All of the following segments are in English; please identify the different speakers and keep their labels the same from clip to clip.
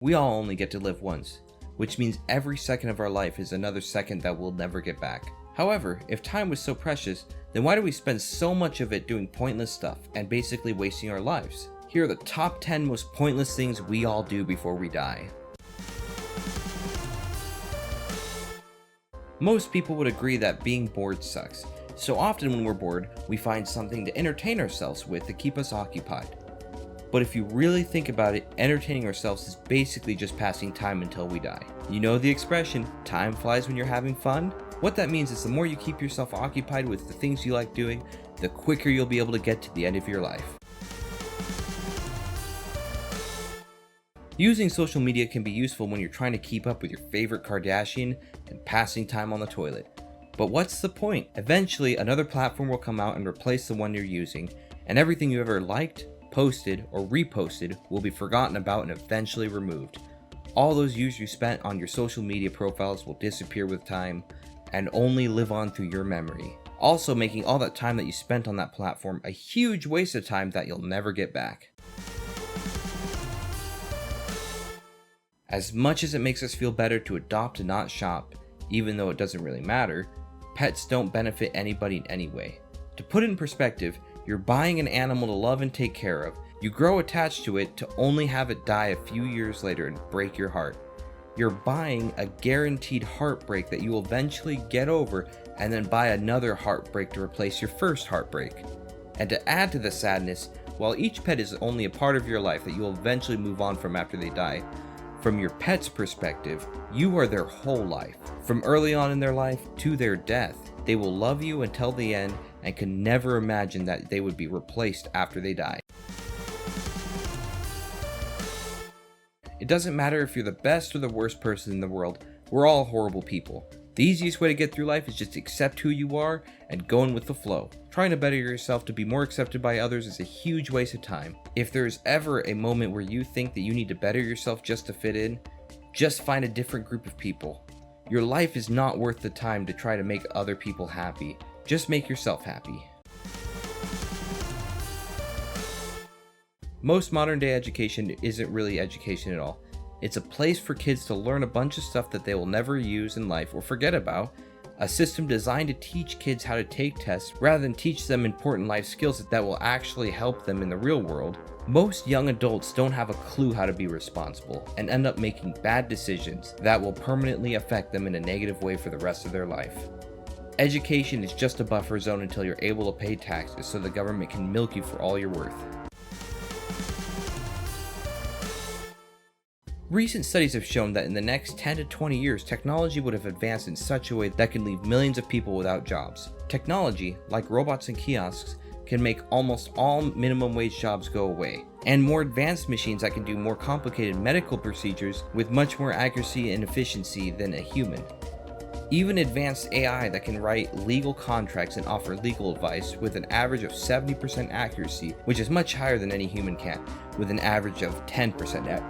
Speaker 1: We all only get to live once, which means every second of our life is another second that we'll never get back. However, if time was so precious, then why do we spend so much of it doing pointless stuff and basically wasting our lives? Here are the top 10 most pointless things we all do before we die. Most people would agree that being bored sucks, so often when we're bored, we find something to entertain ourselves with to keep us occupied. But if you really think about it, entertaining ourselves is basically just passing time until we die. You know the expression, time flies when you're having fun? What that means is the more you keep yourself occupied with the things you like doing, the quicker you'll be able to get to the end of your life. Using social media can be useful when you're trying to keep up with your favorite Kardashian and passing time on the toilet. But what's the point? Eventually, another platform will come out and replace the one you're using, and everything you ever liked, posted, or reposted will be forgotten about and eventually removed. All those years you spent on your social media profiles will disappear with time and only live on through your memory, also making all that time that you spent on that platform a huge waste of time that you'll never get back. As much as it makes us feel better to adopt and not shop, even though it doesn't really matter, pets don't benefit anybody in any way. To put it in perspective, you're buying an animal to love and take care of. You grow attached to it to only have it die a few years later and break your heart. You're buying a guaranteed heartbreak that you will eventually get over and then buy another heartbreak to replace your first heartbreak. And to add to the sadness, while each pet is only a part of your life that you will eventually move on from after they die, from your pet's perspective, you are their whole life. From early on in their life to their death, they will love you until the end and can never imagine that they would be replaced after they die. It doesn't matter if you're the best or the worst person in the world, we're all horrible people. The easiest way to get through life is just accept who you are and going with the flow. Trying to better yourself to be more accepted by others is a huge waste of time. If there's ever a moment where you think that you need to better yourself just to fit in, just find a different group of people. Your life is not worth the time to try to make other people happy. Just make yourself happy. Most modern day education isn't really education at all. It's a place for kids to learn a bunch of stuff that they will never use in life or forget about. A system designed to teach kids how to take tests rather than teach them important life skills that will actually help them in the real world. Most young adults don't have a clue how to be responsible and end up making bad decisions that will permanently affect them in a negative way for the rest of their life. Education is just a buffer zone until you're able to pay taxes so the government can milk you for all you're worth. Recent studies have shown that in the next 10 to 20 years, technology would have advanced in such a way that can leave millions of people without jobs. Technology, like robots and kiosks, can make almost all minimum wage jobs go away, and more advanced machines that can do more complicated medical procedures with much more accuracy and efficiency than a human. Even advanced AI that can write legal contracts and offer legal advice with an average of 70% accuracy, which is much higher than any human can, with an average of 10%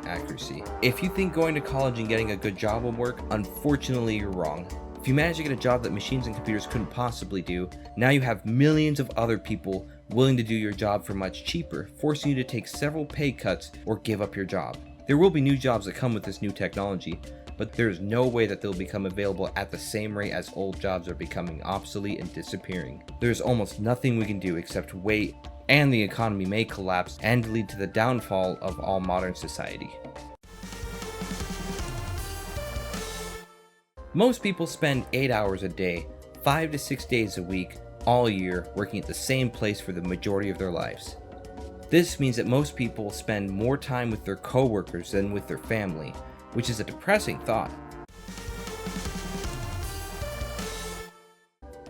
Speaker 1: accuracy. If you think going to college and getting a good job will work, unfortunately you're wrong. If you manage to get a job that machines and computers couldn't possibly do, now you have millions of other people willing to do your job for much cheaper, forcing you to take several pay cuts or give up your job. There will be new jobs that come with this new technology, but there's no way that they'll become available at the same rate as old jobs are becoming obsolete and disappearing. There's almost nothing we can do except wait, and the economy may collapse and lead to the downfall of all modern society. Most people spend 8 hours a day, 5 to 6 days a week, all year, working at the same place for the majority of their lives. This means that most people spend more time with their coworkers than with their family, which is a depressing thought.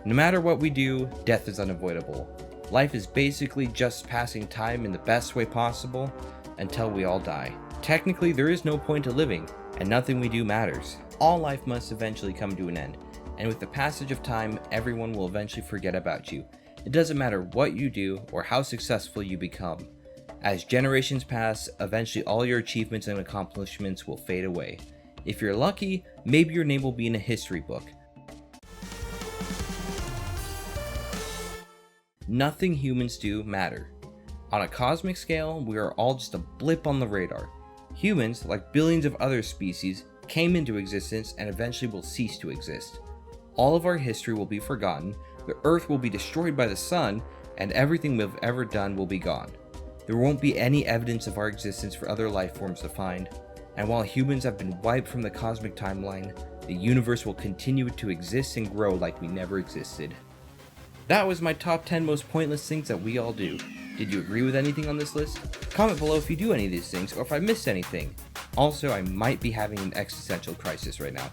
Speaker 1: No matter what we do, death is unavoidable. Life is basically just passing time in the best way possible until we all die. Technically, there is no point to living, and nothing we do matters. All life must eventually come to an end, and with the passage of time, everyone will eventually forget about you. It doesn't matter what you do or how successful you become. As generations pass, eventually all your achievements and accomplishments will fade away. If you're lucky, maybe your name will be in a history book. Nothing humans do matter. On a cosmic scale, we are all just a blip on the radar. Humans, like billions of other species, came into existence and eventually will cease to exist. All of our history will be forgotten, the Earth will be destroyed by the sun, and everything we've ever done will be gone. There won't be any evidence of our existence for other life forms to find, and while humans have been wiped from the cosmic timeline, the universe will continue to exist and grow like we never existed. That was my top 10 most pointless things that we all do. Did you agree with anything on this list? Comment below if you do any of these things or if I missed anything. Also, I might be having an existential crisis right now.